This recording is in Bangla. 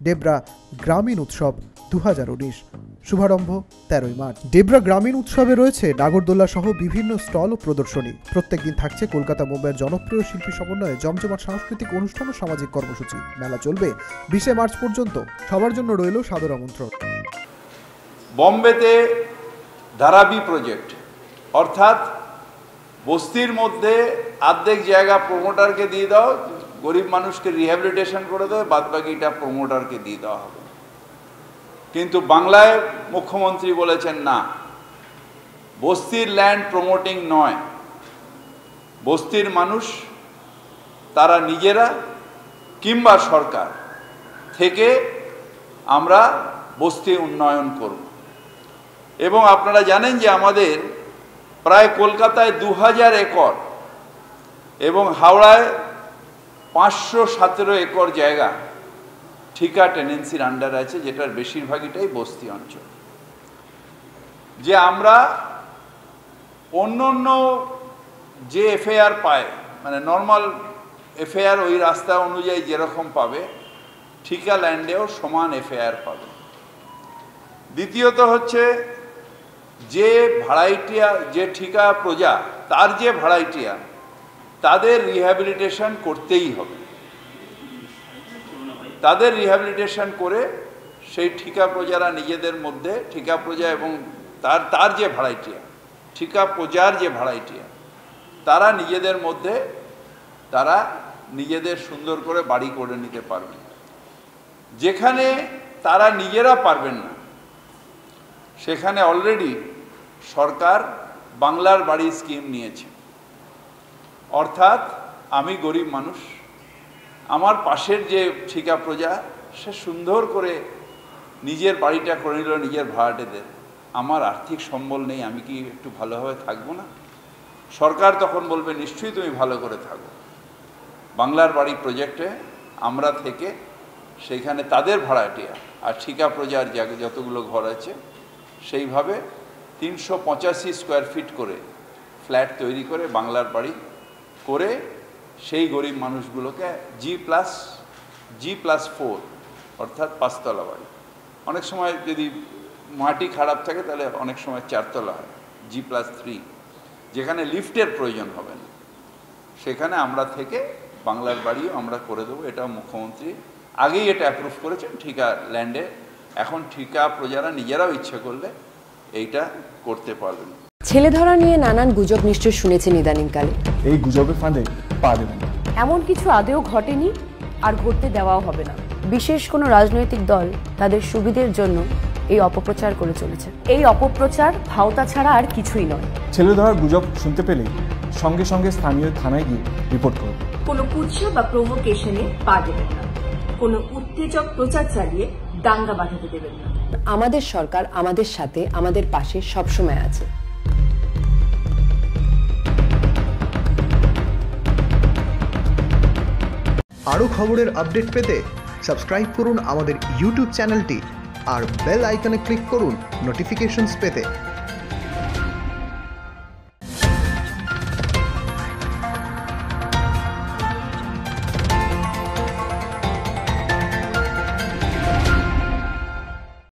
ডেবরা গ্রামীণ উৎসব 2019। শুভারম্ভ 13ই মার্চ। ডেবরা গ্রামীণ উৎসবে রয়েছে নাগরদোল্লা সহ বিভিন্ন স্টল ও প্রদর্শনী। প্রত্যেকদিন থাকছে কলকাতা মুম্বাইয়ের জনপ্রিয় শিল্পী সমন্বয়ে জমজমাট সাংস্কৃতিক অনুষ্ঠান ও সামাজিক কর্মসূচি। মেলা চলবে 20 মার্চ পর্যন্ত। সবার জন্য রইল সাদর আমন্ত্রণ। বম্বেতে ধারাবি প্রজেক্ট, অর্থাৎ বস্তির মধ্যে অর্ধেক জায়গা প্রমোটারকে দিয়ে দাও, গরিব মানুষকে রিহ্যাবিলিটেশন করে দেয়, বাদবাকিটা প্রমোটারকে দিয়ে দেওয়া হবে। কিন্তু বাংলায় মুখ্যমন্ত্রী বলেছেন না, বস্তির ল্যান্ড প্রমোটিং নয়, বস্তির মানুষ তারা নিজেরা কিংবা সরকার থেকে আমরা বস্তি উন্নয়ন করব। এবং আপনারা জানেন যে আমাদের প্রায় কলকাতায় 2000 একর এবং হাওড়ায় 517 একর জায়গা ঠিকা টেনেন্সির আন্ডার আছে, যেটার বেশিরভাগটাই বস্তি অঞ্চল। যে আমরা অন্য যে এফআইআর পায়, মানে নর্মাল এফআইআর ওই রাস্তা অনুযায়ী যেরকম পাবে, ঠিকা ল্যান্ডেও সমান এফআইআর পাবে। দ্বিতীয়ত হচ্ছে যে ভাড়াইটিয়া, যে ঠিকা প্রজা, তার যে ভাড়াইটিয়া, তাদের রিহ্যাবিলিটেশন করতেই হবে। তাদের রিহ্যাবিলিটেশন করে সেই ঠিকা প্রজারা নিজেদের মধ্যে, ঠিকা প্রজা এবং তার যে ভাড়াইটিয়া, ঠিকা প্রজার যে ভাড়াইটিয়া, তারা নিজেদের মধ্যে তারা নিজেদের সুন্দর করে বাড়ি করে নিতে পারবে। যেখানে তারা নিজেরা পারবেন না, সেখানে অলরেডি সরকার বাংলার বাড়ি স্কিম নিয়েছে। অর্থাৎ আমি গরিব মানুষ, আমার পাশের যে ঠিকা প্রজা, সে সুন্দর করে নিজের বাড়িটা করে নিল নিজের ভাড়াটেদের। আমার আর্থিক সম্বল নেই, আমি কি একটু ভালোভাবে থাকবো না? সরকার তখন বলবে নিশ্চয়ই তুমি ভালো করে থাকো। বাংলার বাড়ি প্রজেক্টে আমরা থেকে সেইখানে তাদের ভাড়াটিয়া আর ঠিকা প্রজার যতগুলো ঘর আছে সেইভাবে 385 স্কোয়ার ফিট করে ফ্ল্যাট তৈরি করে বাংলার বাড়ি করে সেই গরিব মানুষগুলোকে G+4 অর্থাৎ 5 তলা বাড়ি, অনেক সময় যদি মাটি খারাপ থাকে তাহলে অনেক সময় 4 তলা হয়, G+3, যেখানে লিফটের প্রয়োজন হবে না, সেখানে আমরা থেকে বাংলার বাড়িও আমরা করে দেবো। এটা মুখ্যমন্ত্রী আগেই এটা অ্যাপ্রুভ করেছেন ঠিকা ল্যান্ডে। এখন ঠিকা প্রজারা নিজেরাও ইচ্ছে করলে এইটা করতে পারবেন। ছেলে ধরা নিয়ে নানান গুজব নিশ্চয় শুনেছেন ইদানিংকালে। এই গুজবের ফাঁদে পা দেবেন না। এমন কিছু আদেও ঘটেনি, আর ঘটতে দেওয়াও হবে না। বিশেষ কোনো রাজনৈতিক দল তাদের সুবিধের জন্য এই অপপ্রচার করে চলেছে। এই অপপ্রচার ভাওতা ছাড়া আর কিছুই নয়। ছেলে ধরার গুজব শুনতে পেলেই সঙ্গে সঙ্গে স্থানীয় থানায় গিয়ে রিপোর্ট করুন। কোনো কুৎসা বা প্রভোকেশনে পা দেবেন না, কোনো উত্তেজক প্রচার চালিয়ে দাঙ্গা বাঁধাতে দেবেন না। আমাদের সরকার আমাদের সাথে, আমাদের পাশে সবসময় আছে। আরও খবরের আপডেট পেতে সাবস্ক্রাইব করুন আমাদের ইউটিউব চ্যানেলটি আর বেল আইকনে ক্লিক করুন নোটিফিকেশনস পেতে।